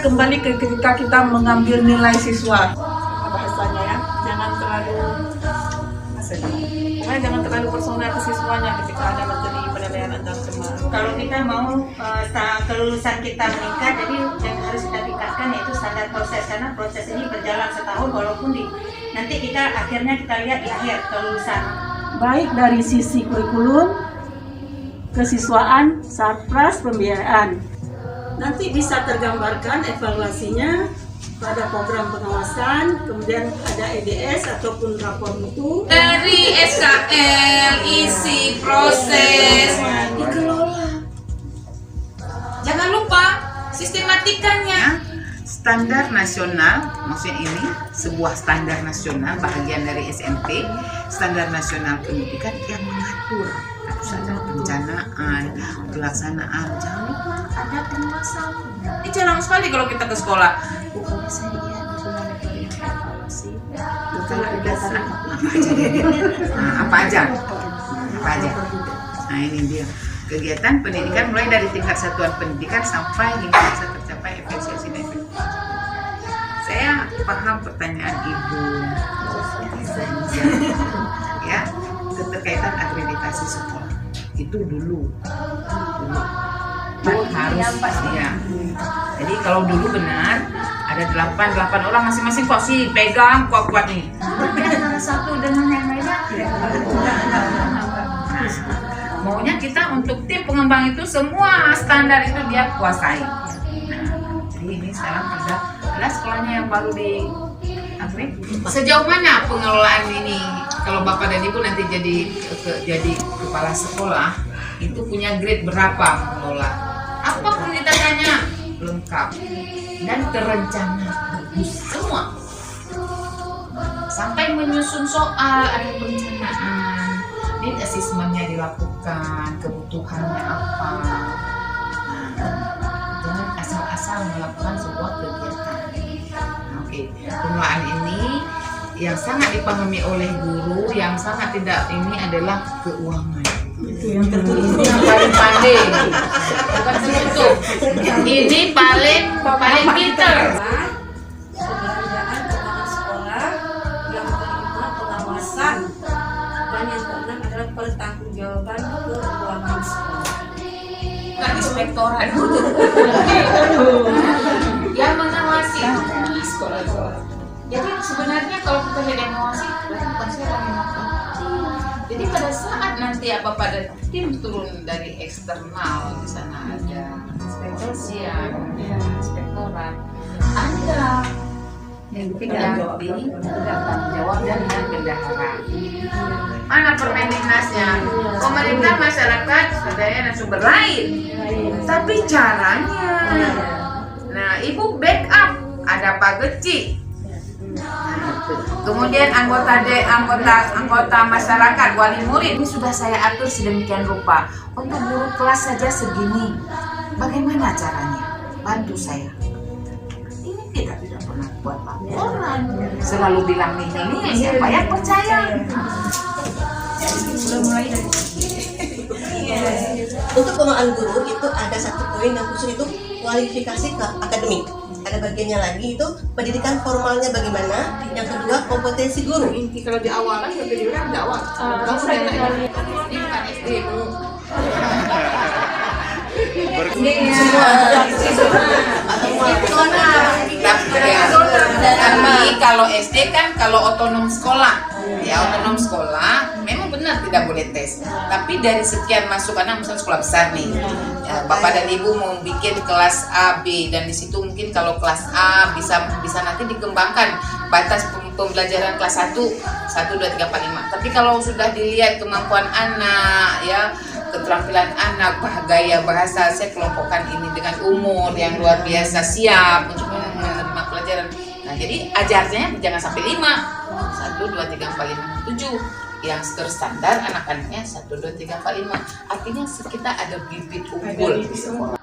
kembali ke ketika kita mengambil nilai siswa. Bahasanya ya, jangan terlalu jangan terlalu personal ke siswanya ketika ada materi penilaian antar teman. Kalau kita mau kelulusan kita meningkat, jadi yang harus kita tingkatkan yaitu standar proses, karena proses ini berjalan setahun walaupun nanti kita akhirnya kita lihat di akhir kelulusan. Baik dari sisi kurikulum, kesiswaan, sarpras, pembiayaan. Nanti bisa tergambarkan evaluasinya pada program pengawasan, kemudian ada EDS ataupun rapor mutu. Dari SKL, isi, proses, dikelola. Jangan lupa sistematikanya. Standar nasional, maksudnya ini sebuah standar nasional bagian dari SMP, standar nasional pendidikan yang mengatur perencanaan, pelaksanaan. Jangan lupa ada pengawasan. Ini jarang sekali kalau kita ke sekolah. Pokoknya saya lihat itu metode yang evaluasi. Kalau kegiatan apa aja? Nah ini dia kegiatan pendidikan mulai dari tingkat satuan pendidikan sampai hingga bisa tercapai efisiensi dan efektivitas. Saya paham pertanyaan Ibu ya, keterkaitan akreditasi sekolah itu dulu harus ya. Jadi kalau dulu benar ada 8 orang masing-masing posisi pegang kuat-kuat nih. Tapi antara satu dengan yang lainnya maunya kita untuk tim pengembang itu semua standar itu dia kuasai. Jadi ini sekarang ada sekolahnya yang baru di sejauh mana pengelolaan ini? Kalau Bapak dan Ibu nanti jadi kepala sekolah itu punya grade berapa mengelola? Apapun ditanya lengkap dan terencana bagus semua. Sampai menyusun soal ada perencanaan, need assessment-nya dilakukan, kebutuhannya apa. Jangan asal-asal melakukan sebuah kegiatan. Oke, pengelolaan ini yang sangat dipahami oleh guru, yang sangat tidak ini adalah keuangan. Yang paling pandai, bukan tertutup. Ini paling pintar. Keberadaan kepala sekolah yang menerima pengawasan, dan yang keenam adalah pertanggungjawaban keuangan sekolah. Bukan inspektorat yang mengawasi sekolah-sekolah. Jadi sebenarnya kalau kita lihat yang mengawasi, bukan saya yang mengawasi. Jadi pada saat nanti pada tim turun dari eksternal, di sana ada inspektor siang, inspektorat, Anda yang pendamping jawab dan bendahara. Mana Permendiknasnya? Pemerintah masyarakat swadaya dan sumber lain. Tapi caranya, nah Ibu backup ada Pak Geci. Kemudian anggota masyarakat, wali murid ini sudah saya atur sedemikian rupa. Untuk guru kelas saja segini. Bagaimana caranya? Bantu saya. Ini kita tidak pernah buat laporan. Selalu bilang nih siapa yang percaya? Mulai dari Untuk pengelolaan guru itu ada satu poin yang khusus itu kualifikasi ke akademik. Ada bagiannya lagi itu pendidikan formalnya bagaimana. Yang kedua kompetensi guru. Inti kalau di awal kan seperti di awal. Tapi kalau SD kan kalau otonom sekolah, ya otonom sekolah memang benar tidak boleh tes. Tapi dari sekian masuk anak misalnya sekolah besar nih, ya, Bapak dan Ibu mau bikin kelas A, B, dan di situ mungkin kalau kelas A bisa nanti dikembangkan batas pembelajaran kelas 1, 2, 3, 4, 5. Tapi kalau sudah dilihat kemampuan anak, ya keterampilan anak, gaya bahasa, saya kelompokkan ini dengan umur yang luar biasa siap untuk menerima pelajaran. Nah, jadi ajarnya jangan sampai 5. 1, 2, 3, 4, 5, 7. Yang terstandar anak-anaknya 1, 2, 3, 4, 5. Artinya kita ada bibit unggul di sekolah.